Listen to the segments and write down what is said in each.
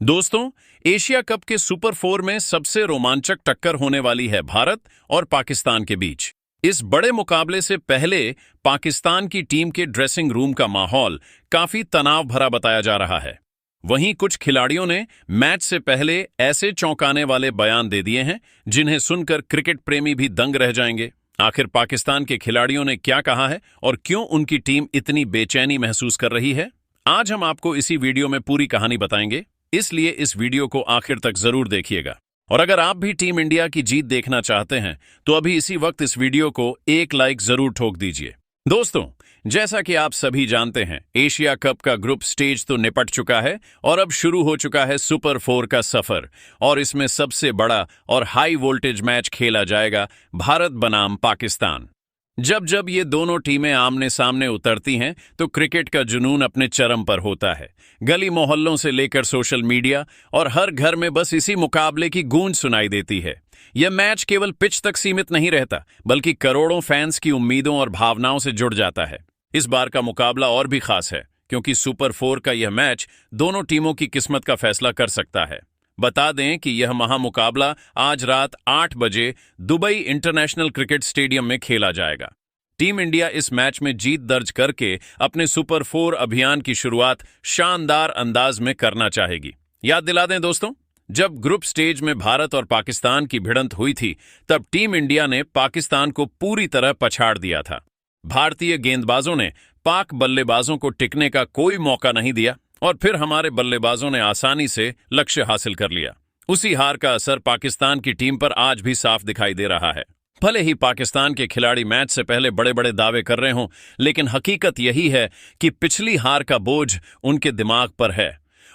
दोस्तों, Asia cup के super four में सबसे रोमांचक टक्कर होने वाली है भारत और पाकिस्तान के बीच। इस बड़े मुकाबले से पहले पाकिस्तान की टीम के ड्रेसिंग रूम का माहौल काफी तनाव भरा बताया जा रहा है। वहीं कुछ खिलाड़ियों ने मैच से पहले ऐसे चौंकाने वाले बयान दे दिए हैं जिन्हें सुनकर क्रिकेट प्रेमी भी दंग रह जाएंगे। आखिर पाकिस्तान के खिलाड़ियों ने क्या कहा है और क्यों उनकी टीम इतनी बेचैनी महसूस कर रही है, आज हम आपको इसी वीडियो में पूरी कहानी बताएंगे। इसलिए इस वीडियो को आखिर तक जरूर देखिएगा। और अगर आप भी टीम इंडिया की जीत देखना चाहते हैं तो अभी इसी वक्त इस वीडियो को एक लाइक जरूर ठोक दीजिए। दोस्तों, जैसा कि आप सभी जानते हैं, एशिया कप का ग्रुप स्टेज तो निपट चुका है और अब शुरू हो चुका है सुपर फोर का सफर। और इसमें सबसे बड़ा और हाई वोल्टेज मैच खेला जाएगा भारत बनाम पाकिस्तान। जब जब ये दोनों टीमें आमने सामने उतरती हैं तो क्रिकेट का जुनून अपने चरम पर होता है। गली मोहल्लों से लेकर सोशल मीडिया और हर घर में बस इसी मुकाबले की गूंज सुनाई देती है। यह मैच केवल पिच तक सीमित नहीं रहता, बल्कि करोड़ों फैंस की उम्मीदों और भावनाओं से जुड़ जाता है। इस बार का मुकाबला और भी खास है क्योंकि सुपर फोर का यह मैच दोनों टीमों की किस्मत का फैसला कर सकता है। बता दें कि यह महामुकाबला आज रात 8 बजे दुबई इंटरनेशनल क्रिकेट स्टेडियम में खेला जाएगा। टीम इंडिया इस मैच में जीत दर्ज करके अपने सुपर फोर अभियान की शुरुआत शानदार अंदाज में करना चाहेगी। याद दिला दें दोस्तों, जब ग्रुप स्टेज में भारत और पाकिस्तान की भिड़ंत हुई थी तब टीम इंडिया ने पाकिस्तान को पूरी तरह पछाड़ दिया था। भारतीय गेंदबाजों ने पाक बल्लेबाजों को टिकने का कोई मौका नहीं दिया और फिर हमारे बल्लेबाजों ने आसानी से लक्ष्य हासिल कर लिया। उसी हार का असर पाकिस्तान की टीम पर आज भी साफ दिखाई दे रहा है। भले ही पाकिस्तान के खिलाड़ी मैच से पहले बड़े बड़े दावे कर रहे हों, लेकिन हकीकत यही है कि पिछली हार का बोझ उनके दिमाग पर है।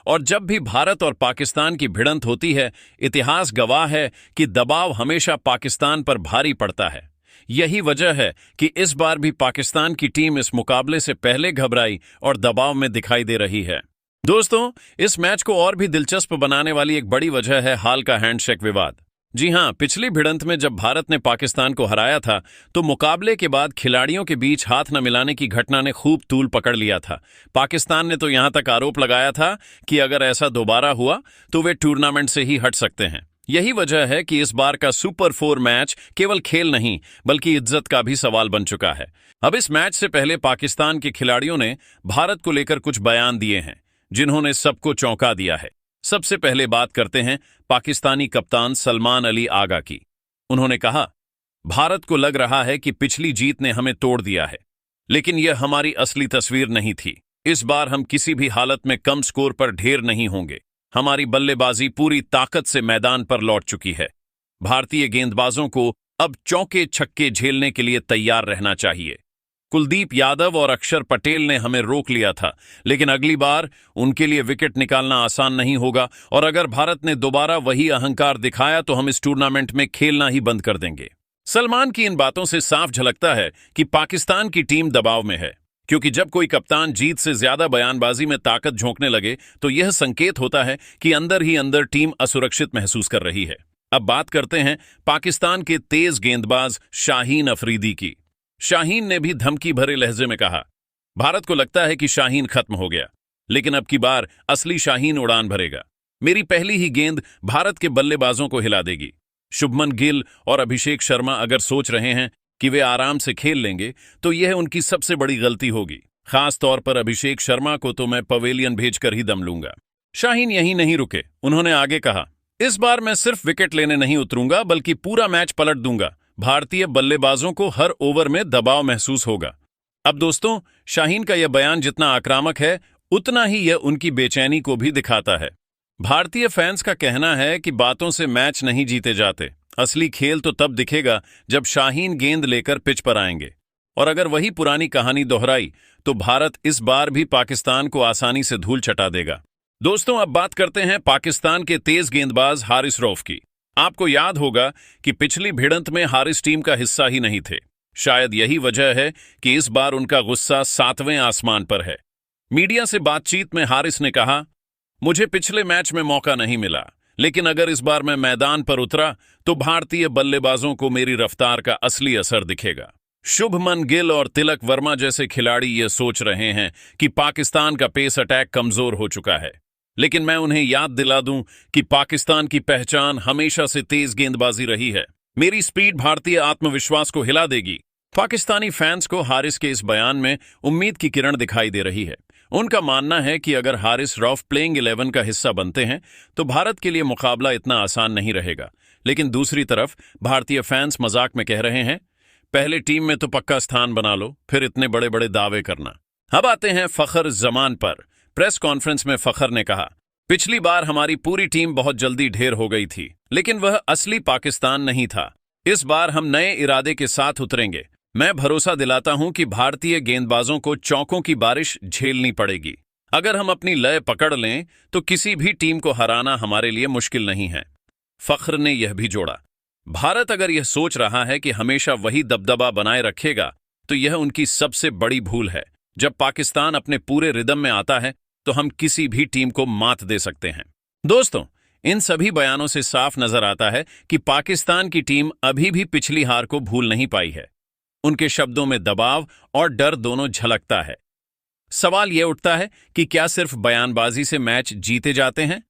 और जब भी भारत और पाकिस्तान की भिड़ंत होती है, इतिहास गवाह है कि दबाव हमेशा पाकिस्तान पर भारी पड़ता है। यही वजह है कि इस बार भी पाकिस्तान की टीम इस मुकाबले से पहले घबराई और दबाव में दिखाई दे रही है। दोस्तों, इस मैच को और भी दिलचस्प बनाने वाली एक बड़ी वजह है हाल का हैंडशेक विवाद। जी हां, पिछली भिड़ंत में जब भारत ने पाकिस्तान को हराया था तो मुकाबले के बाद खिलाड़ियों के बीच हाथ न मिलाने की घटना ने खूब तूल पकड़ लिया था। पाकिस्तान ने तो यहां तक आरोप लगाया था कि अगर ऐसा दोबारा हुआ तो वे टूर्नामेंट से ही हट सकते हैं। यही वजह है कि इस बार का सुपर फोर मैच केवल खेल नहीं बल्कि इज्जत का भी सवाल बन चुका है। अब इस मैच से पहले पाकिस्तान के खिलाड़ियों ने भारत को लेकर कुछ बयान दिए हैं जिन्होंने सबको चौंका दिया है। सबसे पहले बात करते हैं पाकिस्तानी कप्तान सलमान अली आगा की। उन्होंने कहा, भारत को लग रहा है कि पिछली जीत ने हमें तोड़ दिया है, लेकिन यह हमारी असली तस्वीर नहीं थी। इस बार हम किसी भी हालत में कम स्कोर पर ढेर नहीं होंगे। हमारी बल्लेबाजी पूरी ताकत से मैदान पर लौट चुकी है। भारतीय गेंदबाजों को अब चौके छक्के झेलने के लिए तैयार रहना चाहिए। कुलदीप यादव और अक्षर पटेल ने हमें रोक लिया था, लेकिन अगली बार उनके लिए विकेट निकालना आसान नहीं होगा और अगर भारत ने दोबारा वही अहंकार दिखाया तो हम इस टूर्नामेंट में खेलना ही बंद कर देंगे। सलमान की इन बातों से साफ झलकता है कि पाकिस्तान की टीम दबाव में है, क्योंकि जब कोई कप्तान जीत से ज्यादा बयानबाजी में ताकत झोंकने लगे तो यह संकेत होता है कि अंदर ही अंदर टीम असुरक्षित महसूस कर रही है। अब बात करते हैं पाकिस्तान के तेज गेंदबाज शाहीन अफरीदी की। शाहीन ने भी धमकी भरे लहजे में कहा, भारत को लगता है कि शाहीन खत्म हो गया, लेकिन अब की बार असली शाहीन उड़ान भरेगा। मेरी पहली ही गेंद भारत के बल्लेबाजों को हिला देगी। शुभमन गिल और अभिषेक शर्मा अगर सोच रहे हैं कि वे आराम से खेल लेंगे तो यह उनकी सबसे बड़ी गलती होगी। खास तौर पर अभिषेक शर्मा को तो मैं पवेलियन भेजकर ही दम लूंगा। शाहीन यहीं नहीं रुके, उन्होंने आगे कहा, इस बार मैं सिर्फ विकेट लेने नहीं उतरूंगा बल्कि पूरा मैच पलट दूंगा। भारतीय बल्लेबाजों को हर ओवर में दबाव महसूस होगा। अब दोस्तों, शाहीन का यह बयान जितना आक्रामक है उतना ही यह उनकी बेचैनी को भी दिखाता है। भारतीय फैंस का कहना है कि बातों से मैच नहीं जीते जाते, असली खेल तो तब दिखेगा जब शाहीन गेंद लेकर पिच पर आएंगे। और अगर वही पुरानी कहानी दोहराई तो भारत इस बार भी पाकिस्तान को आसानी से धूल चटा देगा। दोस्तों, अब बात करते हैं पाकिस्तान के तेज गेंदबाज हारिस रऊफ की। आपको याद होगा कि पिछली भिड़ंत में हारिस टीम का हिस्सा ही नहीं थे। शायद यही वजह है कि इस बार उनका गुस्सा 7वें आसमान पर है। मीडिया से बातचीत में हारिस ने कहा, मुझे पिछले मैच में मौका नहीं मिला, लेकिन अगर इस बार मैं मैदान पर उतरा तो भारतीय बल्लेबाजों को मेरी रफ्तार का असली असर दिखेगा। शुभमन गिल और तिलक वर्मा जैसे खिलाड़ी ये सोच रहे हैं कि पाकिस्तान का पेस अटैक कमजोर हो चुका है। लेकिन मैं उन्हें याद दिला दूं कि पाकिस्तान की पहचान हमेशा से तेज गेंदबाजी रही है। मेरी स्पीड भारतीय आत्मविश्वास को हिला देगी। पाकिस्तानी फैंस को हारिस के इस बयान में उम्मीद की किरण दिखाई दे रही है। उनका मानना है कि अगर हारिस रऊफ प्लेइंग 11 का हिस्सा बनते हैं तो भारत के लिए मुकाबला इतना आसान नहीं रहेगा। लेकिन दूसरी तरफ भारतीय फैंस मजाक में कह रहे हैं, पहले टीम में तो पक्का स्थान बना लो, फिर इतने बड़े बड़े दावे करना। अब आते हैं फखर जमान पर। प्रेस कॉन्फ्रेंस में फखर ने कहा, पिछली बार हमारी पूरी टीम बहुत जल्दी ढेर हो गई थी, लेकिन वह असली पाकिस्तान नहीं था। इस बार हम नए इरादे के साथ उतरेंगे। मैं भरोसा दिलाता हूं कि भारतीय गेंदबाजों को चौकों की बारिश झेलनी पड़ेगी। अगर हम अपनी लय पकड़ लें तो किसी भी टीम को हराना हमारे लिए मुश्किल नहीं है। फखर ने यह भी जोड़ा, भारत अगर यह सोच रहा है कि हमेशा वही दबदबा बनाए रखेगा तो यह उनकी सबसे बड़ी भूल है। जब पाकिस्तान अपने पूरे रिदम में आता है तो हम किसी भी टीम को मात दे सकते हैं। दोस्तों, इन सभी बयानों से साफ नजर आता है कि पाकिस्तान की टीम अभी भी पिछली हार को भूल नहीं पाई है। उनके शब्दों में दबाव और डर दोनों झलकता है। सवाल यह उठता है कि क्या सिर्फ बयानबाजी से मैच जीते जाते हैं?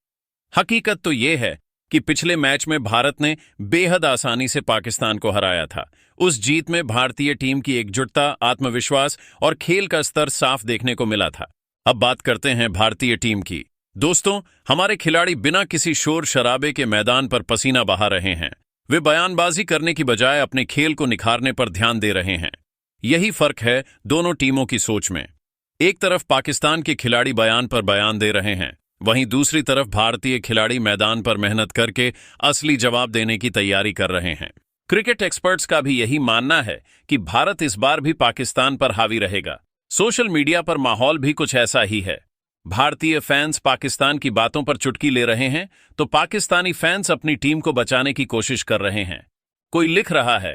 हकीकत तो यह है कि पिछले मैच में भारत ने बेहद आसानी से पाकिस्तान को हराया था। उस जीत में भारतीय टीम की एकजुटता, आत्मविश्वास और खेल का स्तर साफ देखने को मिला था। अब बात करते हैं भारतीय टीम की। दोस्तों, हमारे खिलाड़ी बिना किसी शोर शराबे के मैदान पर पसीना बहा रहे हैं। वे बयानबाजी करने की बजाय अपने खेल को निखारने पर ध्यान दे रहे हैं। यही फर्क है दोनों टीमों की सोच में। एक तरफ पाकिस्तान के खिलाड़ी बयान पर बयान दे रहे हैं, वहीं दूसरी तरफ भारतीय खिलाड़ी मैदान पर मेहनत करके असली जवाब देने की तैयारी कर रहे हैं। क्रिकेट एक्सपर्ट्स का भी यही मानना है कि भारत इस बार भी पाकिस्तान पर हावी रहेगा। सोशल मीडिया पर माहौल भी कुछ ऐसा ही है। भारतीय फैंस पाकिस्तान की बातों पर चुटकी ले रहे हैं तो पाकिस्तानी फैंस अपनी टीम को बचाने की कोशिश कर रहे हैं। कोई लिख रहा है,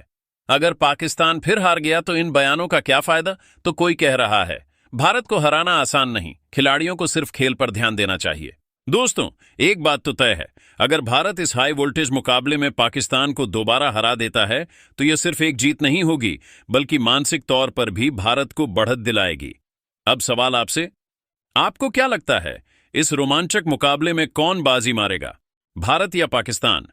अगर पाकिस्तान फिर हार गया तो इन बयानों का क्या फायदा? तो कोई कह रहा है, भारत को हराना आसान नहीं, खिलाड़ियों को सिर्फ खेल पर ध्यान देना चाहिए। दोस्तों, एक बात तो तय है, अगर भारत इस हाई वोल्टेज मुकाबले में पाकिस्तान को दोबारा हरा देता है तो यह सिर्फ एक जीत नहीं होगी, बल्कि मानसिक तौर पर भी भारत को बढ़त दिलाएगी। अब सवाल आपसे, आपको क्या लगता है, इस रोमांचक मुकाबले में कौन बाजी मारेगा, भारत या पाकिस्तान?